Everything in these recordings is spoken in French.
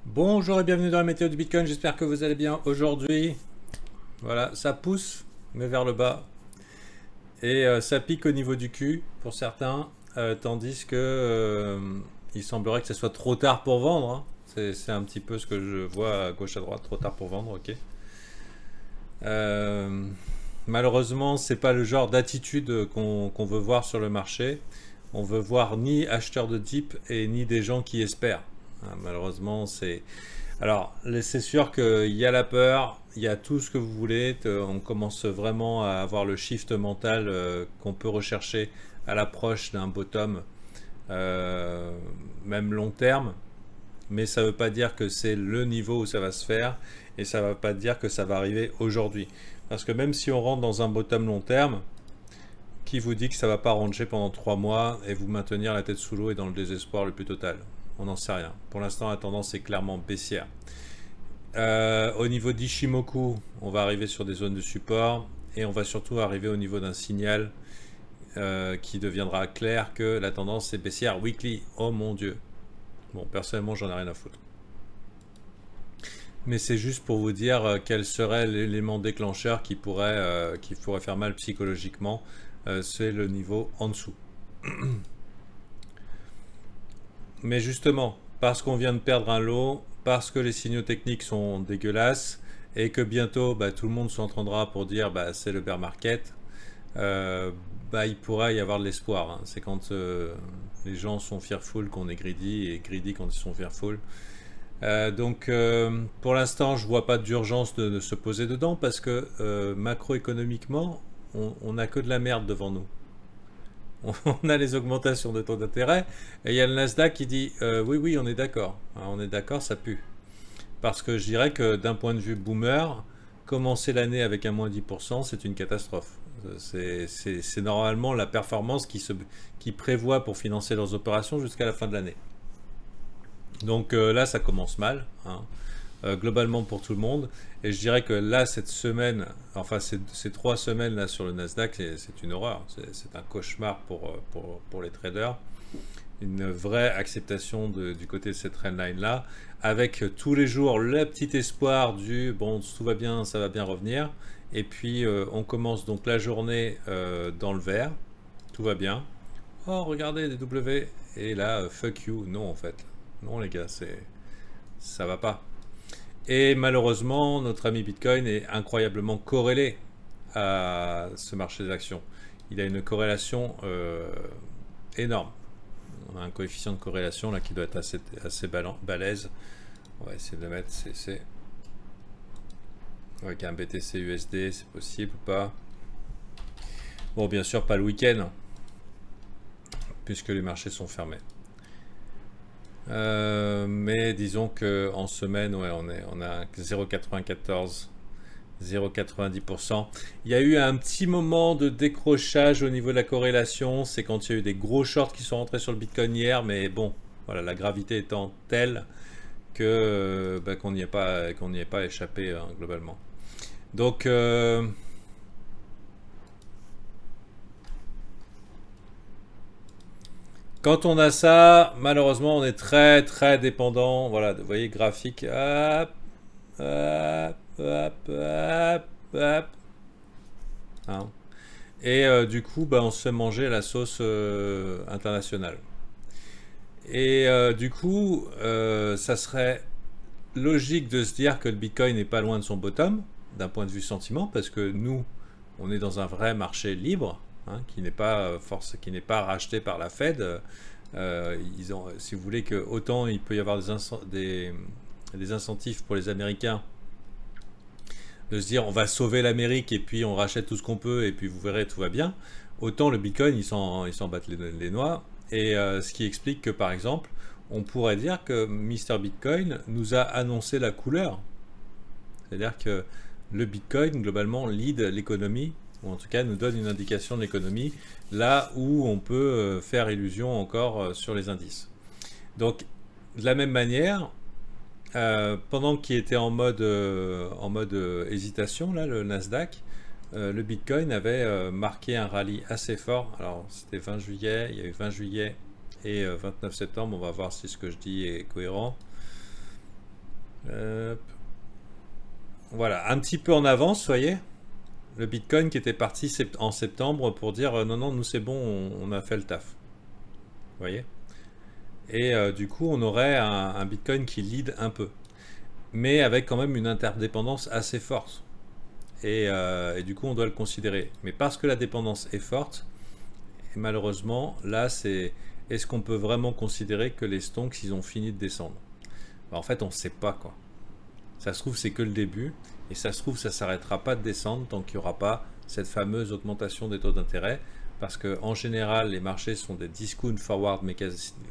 Bonjour et bienvenue dans la météo du Bitcoin, j'espère que vous allez bien aujourd'hui. Voilà, ça pousse, mais vers le bas. Et ça pique au niveau du cul pour certains, tandis que il semblerait que ce soit trop tard pour vendre, hein. C'est un petit peu ce que je vois à gauche à droite, trop tard pour vendre, ok. Euh, Malheureusement, c'est pas le genre d'attitude qu'on veut voir sur le marché. On veut voir ni acheteurs de dip et ni des gens qui espèrent. Hein, malheureusement, c'est... Alors, c'est sûr qu'il y a la peur, il y a tout ce que vous voulez. On commence vraiment à avoir le shift mental qu'on peut rechercher à l'approche d'un bottom, euh, même long terme. Mais ça ne veut pas dire que c'est le niveau où ça va se faire et ça ne veut pas dire que ça va arriver aujourd'hui. Parce que même si on rentre dans un bottom long terme, qui vous dit que ça ne va pas ranger pendant 3 mois et vous maintenir la tête sous l'eau et dans le désespoir le plus total? On n'en sait rien. Pour l'instant, la tendance est clairement baissière. Au niveau d'Ishimoku, on va arriver sur des zones de support et on va surtout arriver au niveau d'un signal qui deviendra clair que la tendance est baissière weekly. Oh mon dieu. Bon, personnellement, j'en ai rien à foutre. Mais c'est juste pour vous dire quel serait l'élément déclencheur qui pourrait faire mal psychologiquement. C'est le niveau en dessous. Mais justement, parce qu'on vient de perdre un lot, parce que les signaux techniques sont dégueulasses, et que bientôt tout le monde s'entendra pour dire c'est le bear market, il pourrait y avoir de l'espoir. Hein. C'est quand les gens sont fearful qu'on est greedy, et greedy quand ils sont fearful. Donc pour l'instant, je vois pas d'urgence de se poser dedans, parce que macroéconomiquement, on n'a que de la merde devant nous. On a les augmentations de taux d'intérêt et il y a le Nasdaq qui dit oui, on est d'accord. On est d'accord, ça pue. Parce que je dirais que d'un point de vue boomer, commencer l'année avec un moins 10%, c'est une catastrophe. C'est normalement la performance qui prévoit pour financer leurs opérations jusqu'à la fin de l'année. Donc là, ça commence mal, hein, globalement pour tout le monde. Et je dirais que là, cette semaine, enfin ces 3 semaines là sur le Nasdaq, c'est une horreur. C'est un cauchemar pour les traders. Une vraie acceptation du côté de cette trendline là, avec tous les jours le petit espoir du bon, tout va bien, ça va bien revenir. Et puis on commence donc la journée dans le vert, tout va bien. Oh, regardez des W. Et là, fuck you, non en fait. Non les gars, ça va pas. Et malheureusement, notre ami Bitcoin est incroyablement corrélé à ce marché des actions. Il a une corrélation énorme. On a un coefficient de corrélation là qui doit être assez balèze. On va essayer de le mettre CC. Avec un BTC USD, c'est possible ou pas? Bon, bien sûr, pas le week-end, puisque les marchés sont fermés. Mais disons que en semaine, ouais, on a 0,94, 0,90%. Il y a eu un petit moment de décrochage au niveau de la corrélation. C'est quand il y a eu des gros shorts qui sont rentrés sur le Bitcoin hier, mais bon, voilà, la gravité étant telle que qu'on n'y est pas échappé hein, globalement. Donc quand on a ça, malheureusement, on est très très dépendant. Voilà, vous voyez, graphique. Hop, hop, hop, hop, hop. Hein. Et du coup, on se fait manger la sauce internationale. Et du coup, ça serait logique de se dire que le Bitcoin n'est pas loin de son bottom, d'un point de vue sentiment, parce que nous, on est dans un vrai marché libre. Hein, qui n'est pas qui n'est pas racheté par la Fed. Si vous voulez que autant il peut y avoir des incentives pour les Américains de se dire on va sauver l'Amérique et puis on rachète tout ce qu'on peut et puis vous verrez tout va bien, autant le Bitcoin ils s'en battent les noix. Et ce qui explique que par exemple on pourrait dire que Mr Bitcoin nous a annoncé la couleur, c'est à dire que le Bitcoin globalement lead l'économie, ou en tout cas nous donne une indication de l'économie, là où on peut faire illusion encore sur les indices. Donc de la même manière, pendant qu'il était en mode hésitation, là, le Nasdaq, le Bitcoin avait marqué un rallye assez fort. Alors c'était 20 juillet, il y a eu 20 juillet et 29 septembre, on va voir si ce que je dis est cohérent. Hop. Voilà, un petit peu en avance, voyez. Le Bitcoin qui était parti en septembre pour dire non, non, nous c'est bon, on a fait le taf. Vous voyez. Et du coup, on aurait un Bitcoin qui lead un peu. Mais avec quand même une interdépendance assez forte. Et du coup, on doit le considérer. Mais parce que la dépendance est forte, et malheureusement, là, c'est... Est-ce qu'on peut vraiment considérer que les stonks, ils ont fini de descendre? En fait, on ne sait pas, quoi. Ça se trouve, c'est que le début. Et ça se trouve, ça ne s'arrêtera pas de descendre tant qu'il n'y aura pas cette fameuse augmentation des taux d'intérêt. Parce qu'en général, les marchés sont des discount forward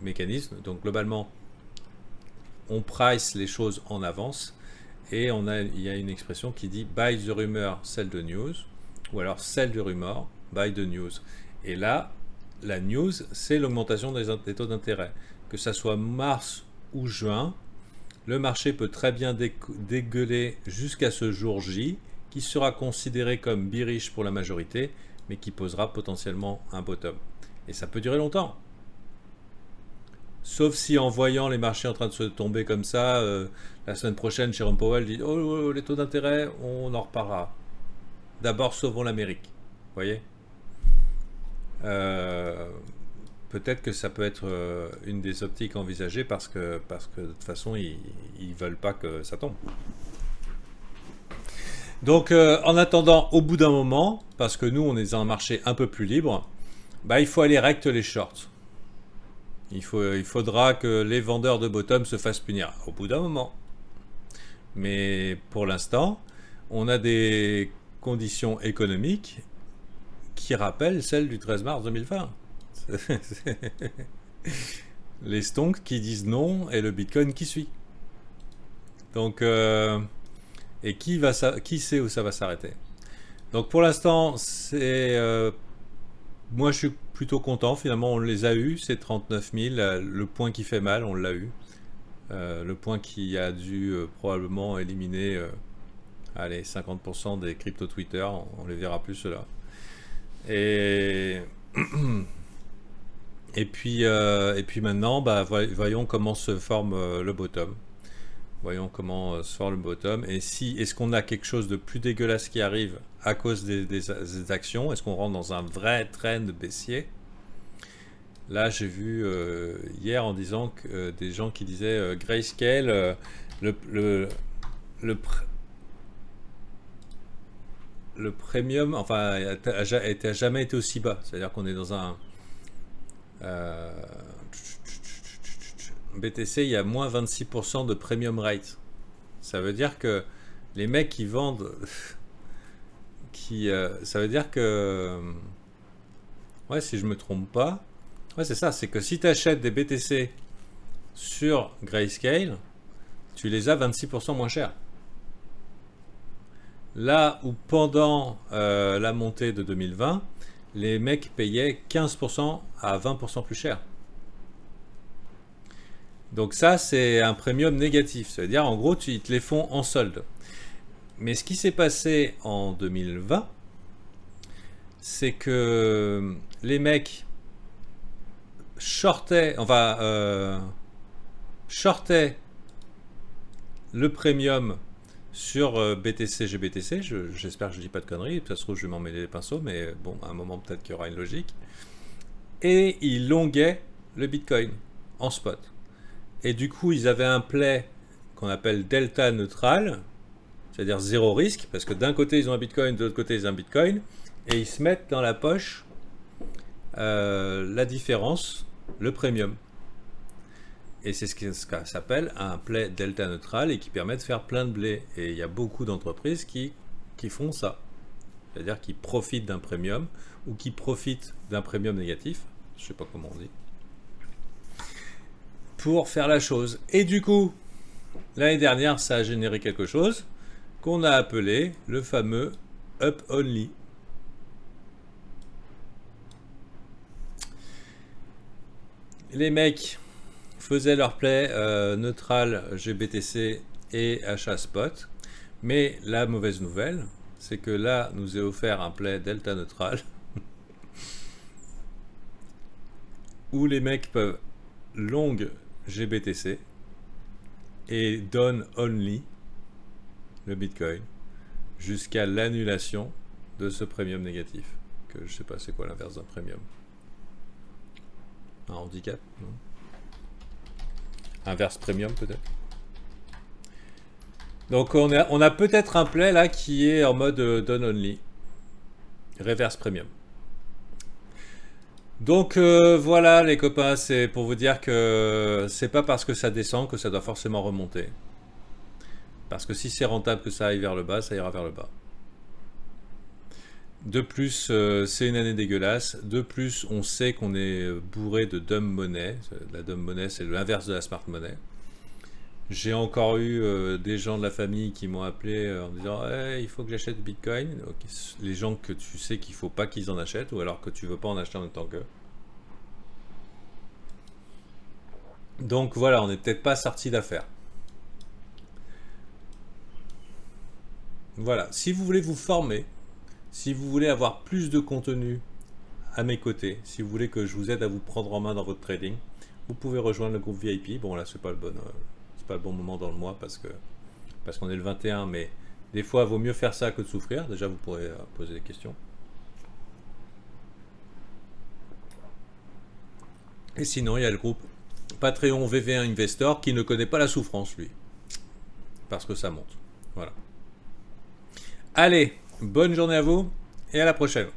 mécanismes. Donc, globalement, on price les choses en avance. Et il y a une expression qui dit « buy the rumor, sell the news ». Ou alors « sell the rumor, buy the news ». Et là, la news, c'est l'augmentation des taux d'intérêt. Que ça soit mars ou juin, le marché peut très bien dégueuler jusqu'à ce jour J, qui sera considéré comme bearish pour la majorité, mais qui posera potentiellement un bottom. Et ça peut durer longtemps. Sauf si en voyant les marchés en train de se tomber comme ça, la semaine prochaine, Jérôme Powell dit « Oh, les taux d'intérêt, on en reparlera. D'abord, sauvons l'Amérique. » Vous voyez, peut-être que ça peut être une des optiques envisagées parce que de toute façon, ils ne veulent pas que ça tombe. Donc, en attendant, au bout d'un moment, parce que nous, on est dans un marché un peu plus libre, bah, il faut aller recte les shorts. Il faudra que les vendeurs de bottom se fassent punir au bout d'un moment. Mais pour l'instant, on a des conditions économiques qui rappellent celles du 13 mars 2020. Les stonks qui disent non et le Bitcoin qui suit. Donc, et qui sait où ça va s'arrêter? Donc pour l'instant, c'est... moi, je suis plutôt content. Finalement, on les a eus, ces 39 000. Le point qui fait mal, on l'a eu. Le point qui a dû probablement éliminer allez, 50% des crypto Twitter. On les verra plus, ceux-là. Et puis maintenant, bah, voyons comment se forme le bottom. Voyons comment se forme le bottom. Et est-ce qu'on a quelque chose de plus dégueulasse qui arrive à cause des actions? Est-ce qu'on rentre dans un vrai trend baissier? Là, j'ai vu hier en disant que des gens qui disaient Grayscale, le premium, enfin, a jamais été aussi bas. C'est-à-dire qu'on est dans un BTC, il y a moins 26% de premium rate. Ça veut dire que les mecs qui vendent, ça veut dire que, ouais, si je me trompe pas, ouais, c'est ça, c'est que si tu achètes des BTC sur Grayscale, tu les as 26% moins cher. Là où pendant la montée de 2020, les mecs payaient 15% à 20% plus cher. Donc ça, c'est un premium négatif. Ça veut dire, en gros, ils te les font en solde. Mais ce qui s'est passé en 2020, c'est que les mecs shortaient le premium sur BTC, GBTC. J'espère que je ne dis pas de conneries. Ça se trouve, je vais m'en mêler les pinceaux, mais bon, à un moment, peut-être qu'il y aura une logique. Et ils longuaient le Bitcoin en spot. Et du coup, ils avaient un play qu'on appelle delta neutral, c'est-à-dire zéro risque, parce que d'un côté, ils ont un Bitcoin, de l'autre côté, ils ont un Bitcoin, et ils se mettent dans la poche la différence, le premium. Et c'est ce que ça s'appelle un play delta neutral et qui permet de faire plein de blé. Et il y a beaucoup d'entreprises qui font ça. C'est-à-dire qui profitent d'un premium ou qui profitent d'un premium négatif, je ne sais pas comment on dit, pour faire la chose. Et du coup, l'année dernière, ça a généré quelque chose qu'on a appelé le fameux up only. Les mecs faisaient leur play neutral GBTC et achat spot, mais la mauvaise nouvelle, c'est que là, nous est offert un play delta neutral où les mecs peuvent long GBTC et down only le Bitcoin jusqu'à l'annulation de ce premium négatif. Que je sais pas c'est quoi l'inverse d'un premium. Un handicap, non? Inverse premium peut-être. Donc on a peut-être un play là qui est en mode down only. Reverse premium. Donc voilà les copains, c'est pour vous dire que c'est pas parce que ça descend que ça doit forcément remonter. Parce que si c'est rentable que ça aille vers le bas, ça ira vers le bas. De plus, c'est une année dégueulasse. De plus, on sait qu'on est bourré de dumb money. La dumb money, c'est l'inverse de la smart money. J'ai encore eu des gens de la famille qui m'ont appelé en disant hey, il faut que j'achète du Bitcoin. Donc, les gens que tu sais qu'il ne faut pas qu'ils en achètent, ou alors que tu ne veux pas en acheter en même temps qu'eux. Donc voilà, on n'est peut-être pas sorti d'affaire. Voilà, si vous voulez vous former, si vous voulez avoir plus de contenu à mes côtés, si vous voulez que je vous aide à vous prendre en main dans votre trading, vous pouvez rejoindre le groupe VIP. Bon là, c'est pas le bon moment dans le mois parce qu'on est le 21, mais des fois, il vaut mieux faire ça que de souffrir. Déjà, vous pourrez poser des questions. Et sinon, il y a le groupe Patreon VV1 Investor qui ne connaît pas la souffrance, lui. Parce que ça monte. Voilà. Allez, bonne journée à vous et à la prochaine.